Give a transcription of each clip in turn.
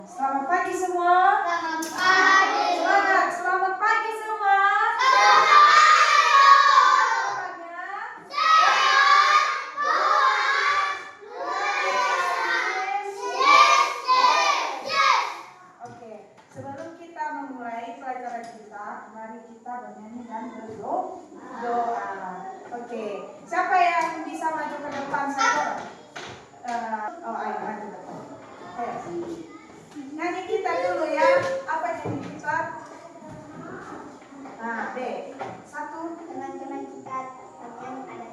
Selamat pagi semua. Selamat pagi. Selamat pagi semua. Oke, sebelum kita memulai pelajaran kita, mari kita bernyanyi dan berdoa. Oke, siapa yang bisa maju ke depan saya? Ayo maju ke depan. Ayo. Nyanyi kita dulu ya. Apa nyanyi kita? D. Satu. Teman-teman kita yang ada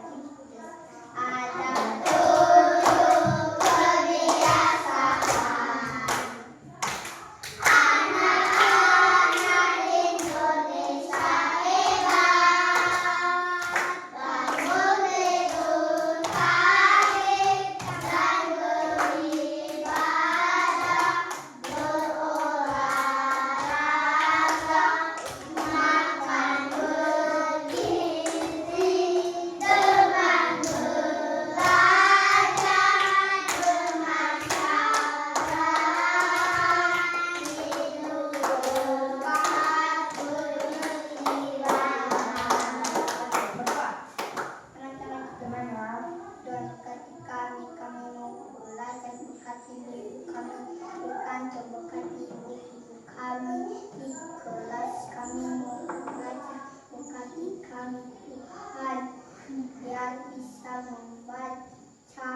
bisa membaca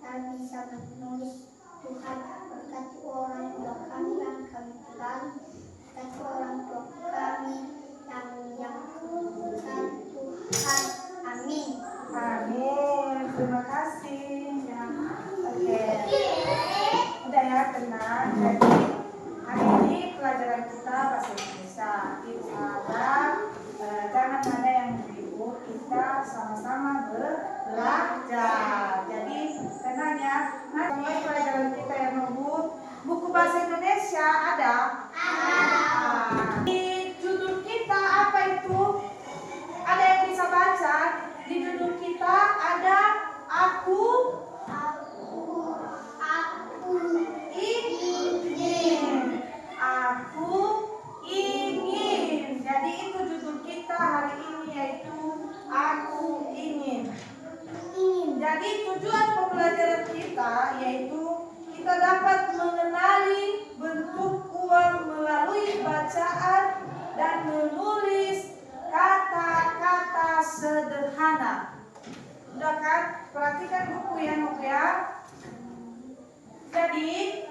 dan bisa menulis. Tuhan berkati orang tua kami yang kami tinggali, berkati orang tua kami yang Tuhan. Amin. Amin. Terima kasih. Ya. Oke. Udah ya, tenang. Jadi hari ini pelajaran kita bahasa Indonesia. Jangan ada yang ribut. Kita sama-sama belajar. Jadi tenang ya. Mulai pelajaran kita yang ngebut. Buku bahasa Indonesia ada? Di judul kita apa itu? Ada yang bisa baca? Di judul kita ada aku ingin. Aku ingin. Jadi itu judul kita hari ini, yaitu aku ingin. Jadi tujuan pembelajaran kita yaitu kita dapat mengenali bentuk uang melalui bacaan dan menulis kata-kata sederhana. Sudah kan? Perhatikan buku ya. Jadi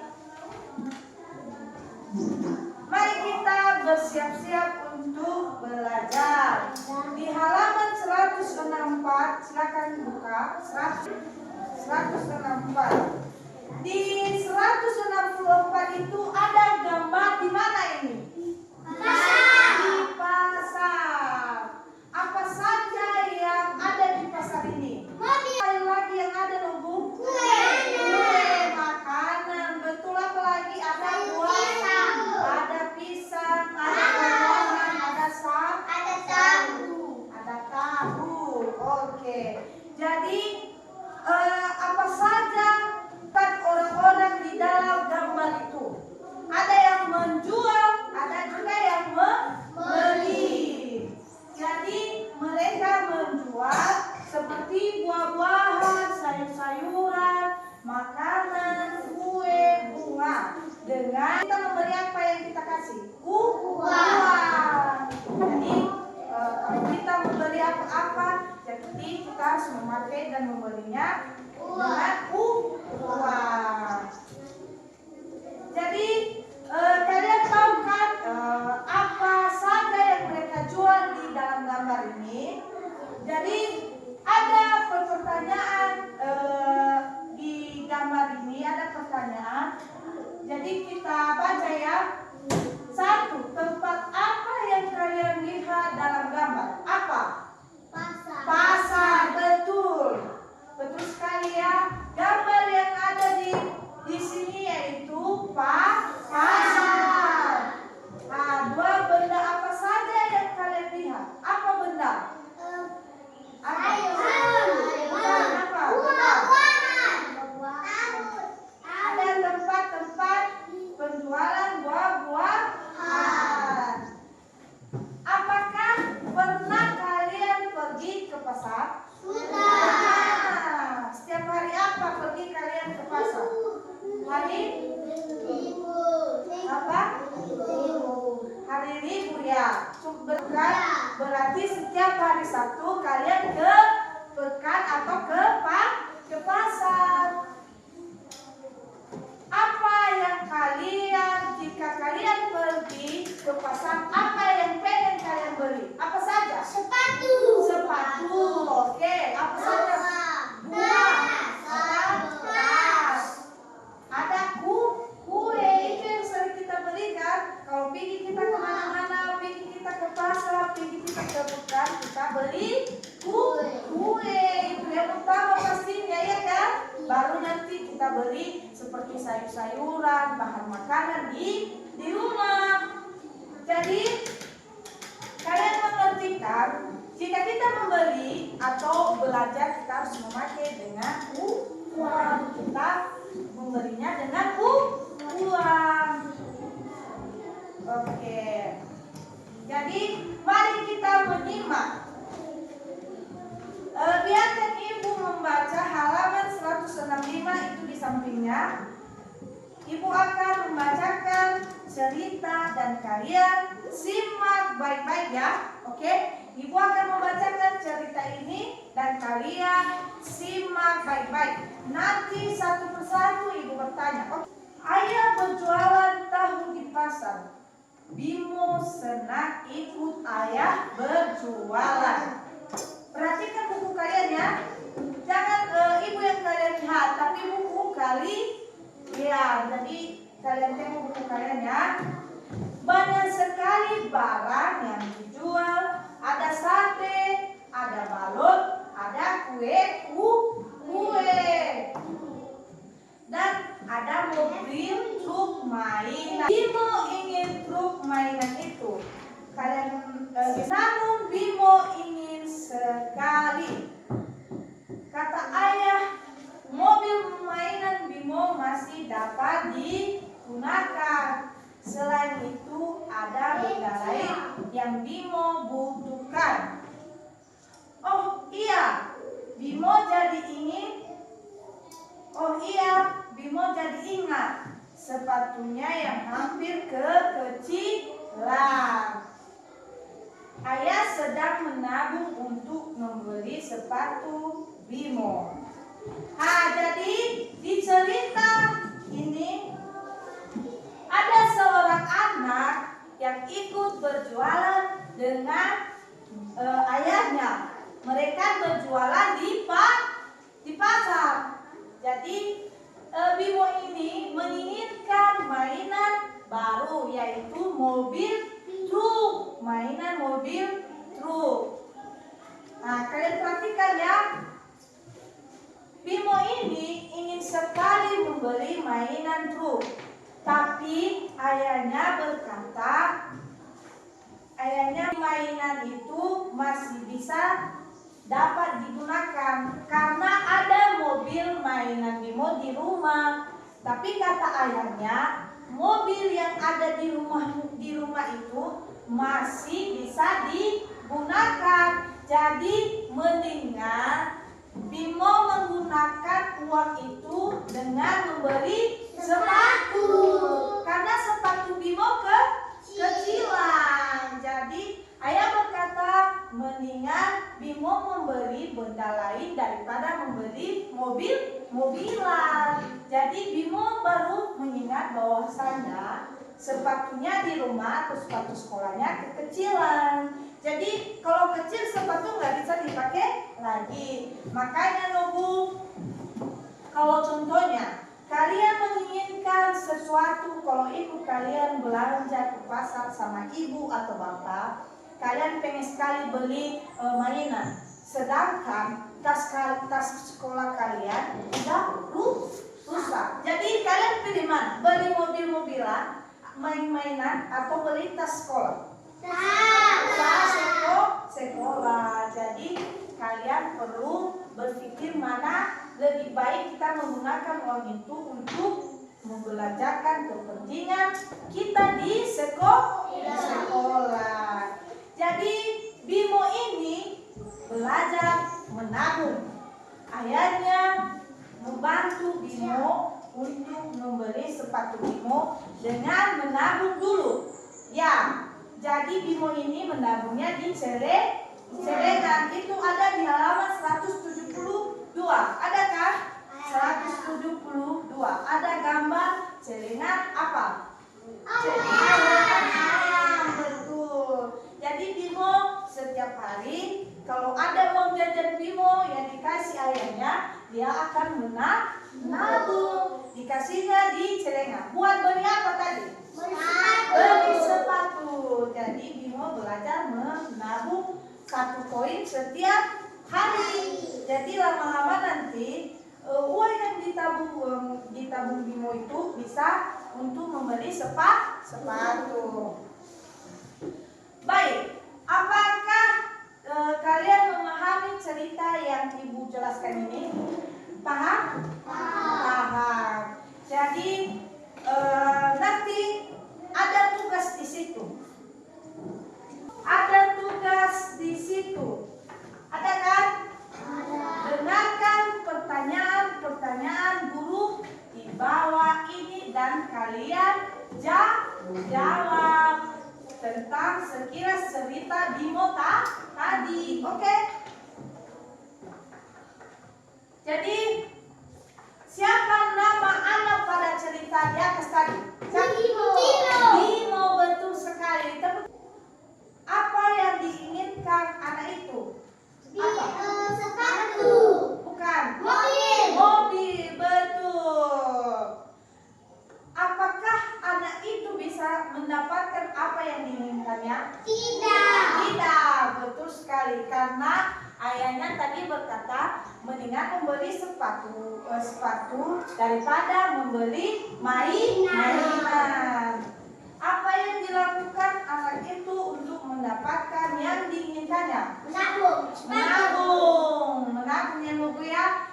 mari kita bersiap-siap untuk belajar. Di halaman 164, silakan buka 164. Di 164 itu ada gambar di mana ini? Di pasar. Apa saja yang ada di pasar ini? Lagi yang ada loh, Bu? Kue, makanan, betul. Apa lagi? Ada buah, ada pisang, ada buah-buahan, ada tahu. Oke. Jadi apa saja kan orang-orang di dalam gambar itu? Ada yang menjual, ada juga yang membeli. Jadi mereka menjual seperti buah-buahan, sayur-sayuran, makanan, kue, bunga. Dengan kita memberi apa yang kita kasih? Uang. Jadi kalau kita membeli apa-apa, jadi kita harus memakai dan membelinya dengan uang. Jadi kalian tahu kan apa saja yang mereka jual di dalam gambar ini? Jadi ada pertanyaan di gambar ini, ada pertanyaan. Jadi kita baca ya. 1. Tempat apa yang kalian lihat dalam gambar? Apa? Pasar, betul. Betul sekali ya. Gambar yang ada di sini yaitu pasar. Nah, 2 benda apa saja yang kalian lihat? Apa benda? Apa? Bukan apa? Ada tempat-tempat penjualan. Ya, berarti setiap hari Sabtu kalian ke pekan atau ke pasar. Apa yang jika kalian pergi ke pasar, apa yang pengen kalian beli? Apa saja? Sepatu. Oke. Apa saja? Bunga. Tas. Ada kue, itu yang sering kita beli kan? Kalau pergi kita kemana-mana, pergi kita ke pasar, pergi kita ke pekan, kita beli kue. Itu yang utama pastinya, ya kan? Baru nanti kita beli seperti sayur-sayuran, bahan makanan di rumah. Jadi kalian mengerti kan? Jika kita membeli atau belajar, kita harus memakai dengan uang. Kita membelinya dengan uang. Oke. Jadi mari kita menyimak. Biarkan ibu membaca halaman 165 itu di sampingnya. Ibu akan membacakan cerita dan kalian simak baik-baik ya. Oke? Ibu akan membacakan cerita ini dan kalian simak baik-baik. Nanti satu persatu ibu bertanya. Oke. Ayah berjualan tahu di pasar. Bimo senang ikut ayah berjualan. Perhatikan buku kalian ya. Jangan ibu yang kalian lihat, tapi buku kali. Ya, jadi kalian tengok buku kalian ya. Banyak sekali barang yang dijual. Ada sate, ada balon, ada kue. Dan ada mobil truk mainan. Bimo ingin truk mainan itu. Namun Bimo ingin sekali. Kata ayah, mobil mainan Bimo masih dapat digunakan. Selain itu ada benda lain yang Bimo butuhkan. Oh iya, Bimo jadi ingat sepatunya yang hampir kekecilan. Ayah sedang menabung untuk membeli sepatu Bimo. Jadi di cerita ini ada seorang anak yang ikut berjualan dengan ayahnya. Mereka berjualan di pasar. Jadi Bimo ini menginginkan mainan baru, yaitu mainan mobil truk. Nah, kalian perhatikan ya. Bimo ini ingin sekali membeli mainan truk, tapi ayahnya berkata, mainan itu masih bisa dapat digunakan karena ada mobil mainan Bimo di rumah. Tapi kata ayahnya, mobil yang ada di rumah itu masih bisa digunakan. Jadi mendingan Bimo menggunakan uang itu dengan membeli sepatu. Karena sepatu Bimo kecilan. Jadi ayah berkata mendingan Bimo membeli benda lain daripada membeli mobilan. Jadi Bimo baru mengingat bahwasanya sepatunya di rumah atau sepatu sekolahnya kekecilan. Jadi kalau kecil sepatu nggak bisa dipakai lagi. Makanya Bu, kalau contohnya kalian menginginkan sesuatu, kalau ibu kalian belanja ke pasar sama ibu atau bapak, kalian pengen sekali beli mainan. Sedangkan tas sekolah kalian udah rusak. Jadi kalian pilih mana? Beli mobil-mobilan, main-mainan, atau beli tas sekolah? Tas sekolah. Jadi kalian perlu berpikir mana lebih baik kita menggunakan uang itu untuk membelajarkan kepentingan kita di sekolah. Jadi Bimo ini belajar menabung. Ayahnya membantu Bimo untuk membeli sepatu Bimo dengan menabung dulu. Ya, Jadi Bimo ini menabungnya di celengan. Itu ada di halaman 172. Ada kan? 172. Ada gambar celengan apa? Celengan ayam, betul. Jadi Bimo setiap hari kalau ada uang jajan Bimo yang dikasih ayahnya, dia akan menabung. Dikasihnya di celengan. Buat beli apa tadi? Beli sepatu. Jadi Bimo belajar menabung 1 koin setiap hari. Jadi lama-lama nanti uang yang ditabung Bimo itu bisa untuk membeli sepatu. Baik, apakah kalian memahami cerita yang Ibu jelaskan ini? Paham? Paham. Jadi nanti ada tugas di situ. Ada tugas di situ. Ada kan? Dengarkan pertanyaan guru di bawah ini dan kalian jawab tentang sekilas cerita Bimo tadi. Oke? Jadi siapa nama anak pada cerita di atas tadi? Bimo, betul sekali. Apa yang diinginkan anak itu? Sepatu. Bukan. Mobil, betul. Apakah anak itu bisa mendapatkan apa yang diinginkannya? Tidak, betul sekali. Karena ayahnya tadi berkata mendingan membeli sepatu daripada membeli mainan. Apa yang dilakukan anak itu untuk mendapatkan yang diinginkannya? Menabung yang Ibu ya.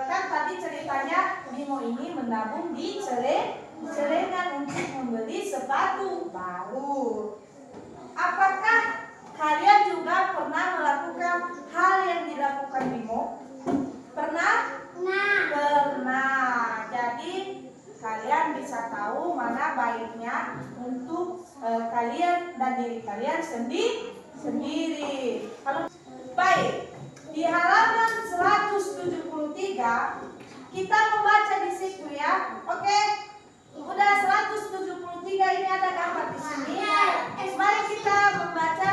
Kan tadi ceritanya Bimo ini menabung di celengan untuk membeli sepatu baru. Apakah kalian juga pernah melakukan hal yang dilakukan Bimo? Pernah? Pernah. Jadi kalian bisa tahu mana baiknya untuk kalian dan diri kalian sendiri. Baik, di halaman 173 kita membaca di situ ya. Oke? Udah 173 ini ada gambar di sini. Mari kita membaca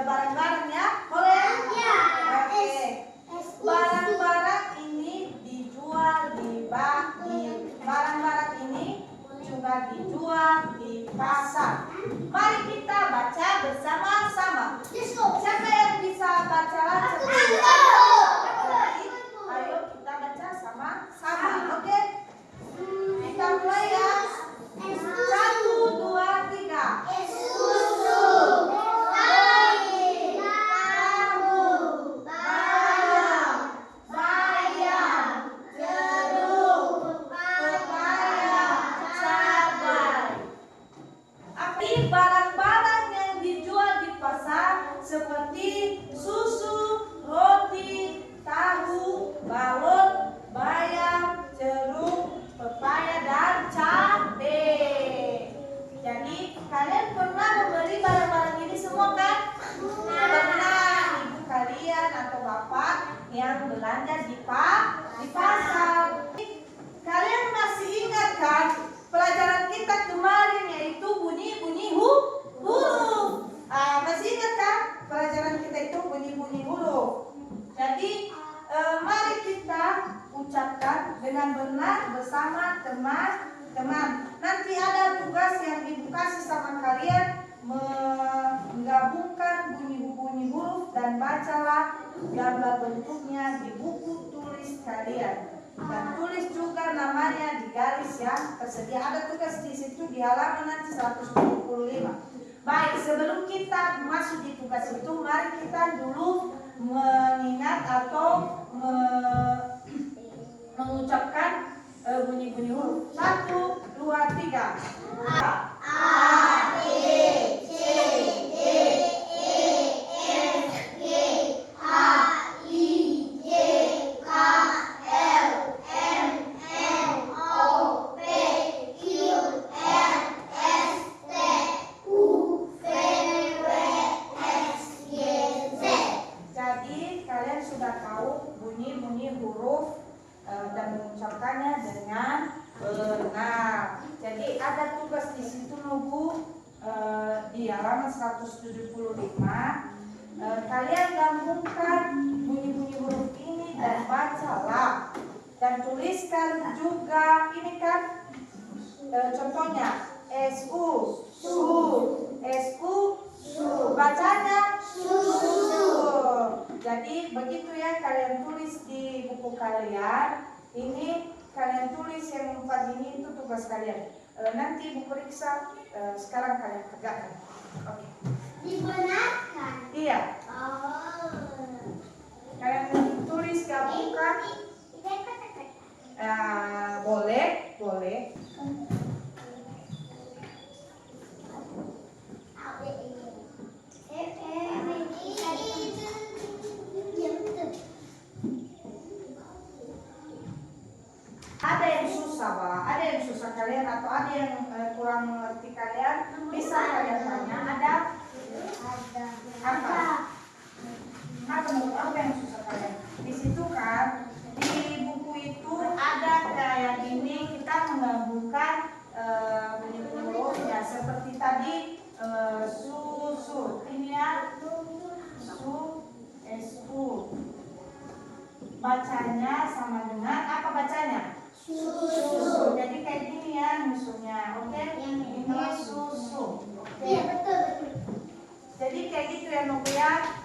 bareng-bareng ya. Boleh? Oke. Barang-barang ini dijual barang-barang ini juga dijual di pasar. Mari kita baca bersama-sama. Siapa yang bisa baca? Ayo kita baca sama-sama. Oke? Kita mulai ya. 1, 2, 3. Barang-barang yang dijual di pasar seperti susu, roti, tahu, balon, bayam, jeruk, pepaya, dan cabai. Jadi kalian pernah membeli barang-barang ini semua kan? Pernah. Ibu kalian atau bapak yang belanja di pasar. Kalian masih ingat kan pelajaran kita kemarin yaitu bunyi-bunyi huruf. Masih ingat kan pelajaran kita itu bunyi-bunyi huruf. Jadi mari kita ucapkan dengan benar bersama teman-teman. Nanti ada tugas yang Ibu kasih sama kalian, menggabungkan bunyi-bunyi huruf dan bacalah gambar bentuknya di buku tulis kalian. Dan tulis juga namanya di garis yang tersedia. Ada tugas di situ di halaman nanti 175. Baik, sebelum kita masuk di tugas itu, mari kita dulu mengingat atau mengucapkan bunyi-bunyi huruf. 1, 2, 3. A, B, C, D, E, F, G, H, I, J, K, L, M, N, O, P, Q, R, S, T, U, V, halaman 175. Kalian gabungkan bunyi-bunyi huruf ini dan bacalah. Dan tuliskan juga ini kan contohnya SU, bacanya susu. Jadi begitu ya, kalian tulis di buku kalian. Ini kalian tulis yang 4 ini, itu tugas kalian. Nanti ibu periksa, sekarang kalian kerjakan. Oke. Dibenarkan. Iya. Oh. Kalian tulis gabungkan. Boleh. Ada yang susah, Pak. Ada yang susah kalian atau ada yang kurang mengerti kalian, bisa kalian tanya. Ada? Apa yang susah kalian? Di situ kan, di buku itu ada kayak gini, kita menggabungkan bunyi-bunyi hurufnya seperti tadi susu. Ini ya, su. Bacanya sama dengan apa bacanya? Susu. Jadi kayak gini ya musuhnya. Oke? Ini susu. Oke. Iya, betul. Jadi kayak gitu ya Novia.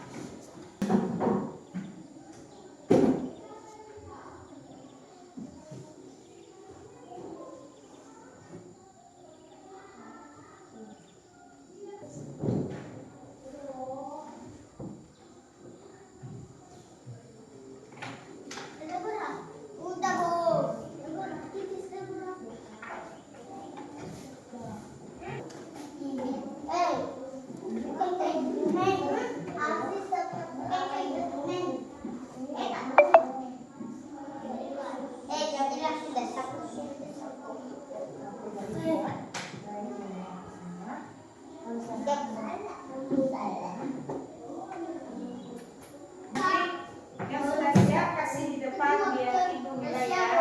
Yang sudah siap kasih di depan biar ibu Wilaya.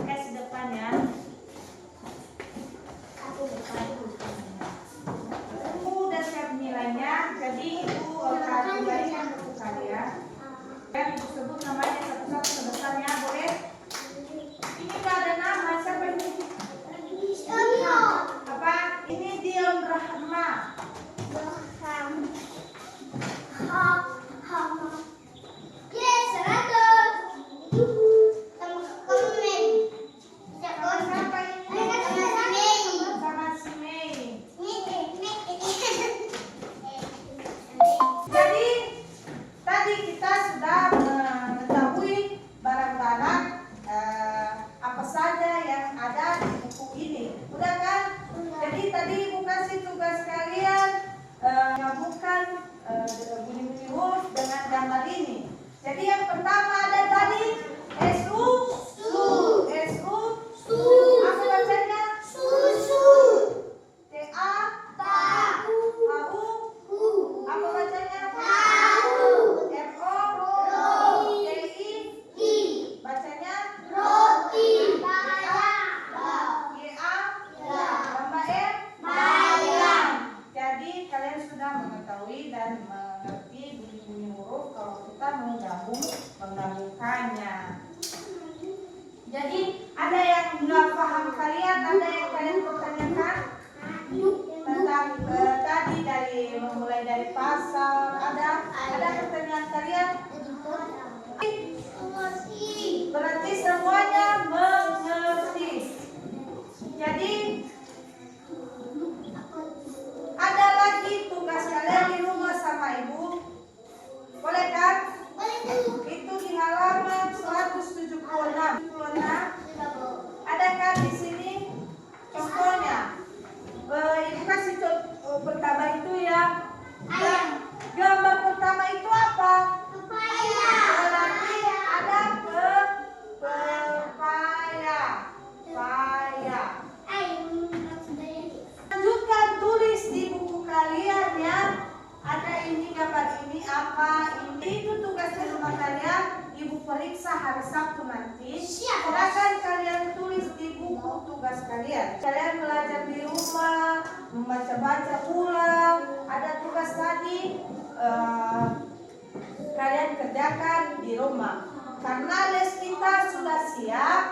Kasih depan ya. Buku udah siap nilainya, jadi ibu kalkulasikan buku kalian. Dan ibu sebut namanya satu-satu sebesarnya, boleh? Ini nggak ada nama, siapa ini? Apa? Ini Dion Rahma. Sama si Mei. Jadi tadi kita sudah mengetahui barang-barang apa saja yang ada di buku ini. Udah kan? Jadi tadi ibu kasih tugas kalian gabungkan bunyi-bunyi huruf dengan gambar ini. Jadi yang pertama ada tadi SU. Apa bacanya? TA. Apa bacanya? TI. Bacanya? Jadi kalian sudah mengetahui dan mengerti bunyi-bunyi huruf kalau kita menggabungkannya. Jadi ada yang nggak paham kalian, ada yang kalian pertanyakan tentang tadi mulai dari pasal, ada pertanyaan kalian? Berarti semuanya mengerti. Jadi ada lagi tugas kalian di rumah sama ibu. Boleh kan? Itu di halaman 176. Ada kan di sini contohnya? Ibu kasih contoh pertama itu ya. Gambar pertama itu apa? Berarti ada pepaya. Lanjutkan tulis di buku kalian ya. Ada ini gambar ini apa ini, itu tugas di rumah kalian. Ibu periksa hari Sabtu nanti. Silakan kalian tulis di buku tugas kalian. Kalian belajar di rumah, membaca-baca ulang. Ada tugas tadi kalian kerjakan di rumah. Karena les kita sudah siap,